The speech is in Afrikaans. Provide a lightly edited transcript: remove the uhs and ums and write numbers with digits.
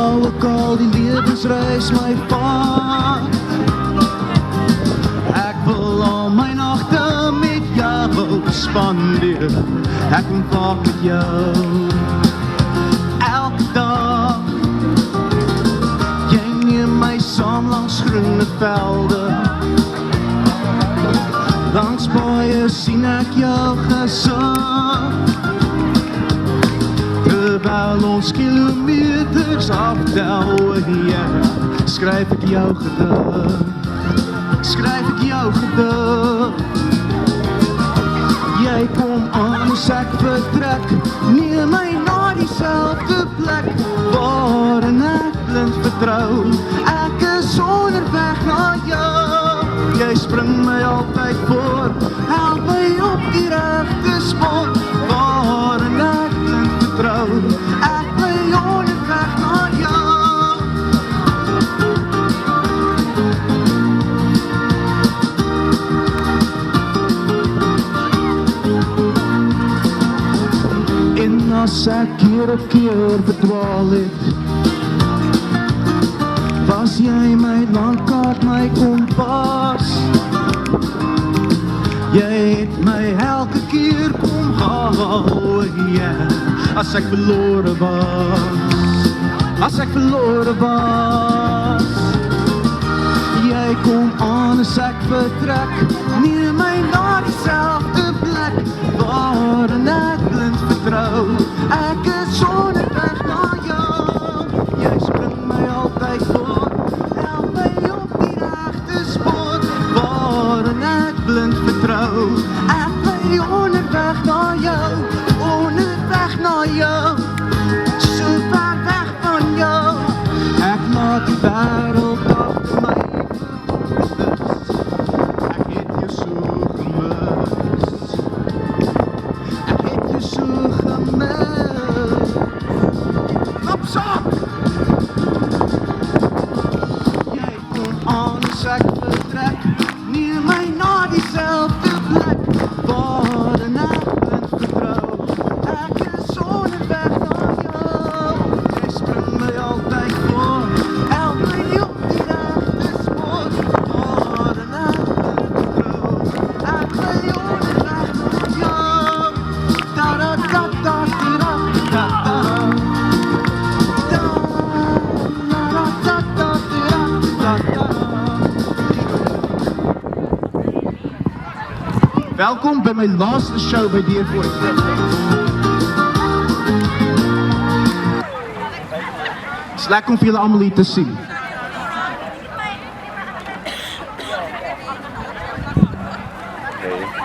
Waar ook al die lewensreis my vat, ek wil al my nagte met jou spandeer. Ek kom vaak met jou elke dag. Jy neem my saam langs groene velde, langs paaie sien ek jou gesig, terwyl ons kilometers aftel, skryf ek jou gedig, skryf ek jou gedig. Jy kom aan as ek vertrek, neem my na dieselfde plek, waarin ek blind vertrou, ek is onderweg na jou. Jy spring my altyd voor, help my op die regte spoor, waarin ek blind vertrou, ek bly onderweg na jou. En as ek keer op keer verdwaal het, was jy my landkaart, my kompas. Jy het my elke keer kom haal, as ek verlore was, as ek verlore was. Jy kom aan as ek vertrek, neem my na dieselfde plek, waarin ek blind vertrou, ek is onderweg na jou. Jy spring my altyd voor, help my op die regte spoor, waarin ek blind vertrou, ek bly onderweg na jou, onderweg na jou, so ver weg van jou. Ek laat die wêreld agter my verwoes, ek het jou so gemis, ek het jou so gemis. Klapsak! Jy kom aan as ek vertrek, neem my na dieselfde plek, waarin ek blind vertrou, ek is onderweg na jou. Jy spring my altyd voor, help my op die regte spoor, waarin ek blind vertrou, ek bly onderweg na jou. Da da da da da da da. Welkom by my laaste show by Deurpoort. Het is lekker om vir julle allemaal hier te sien. Okay.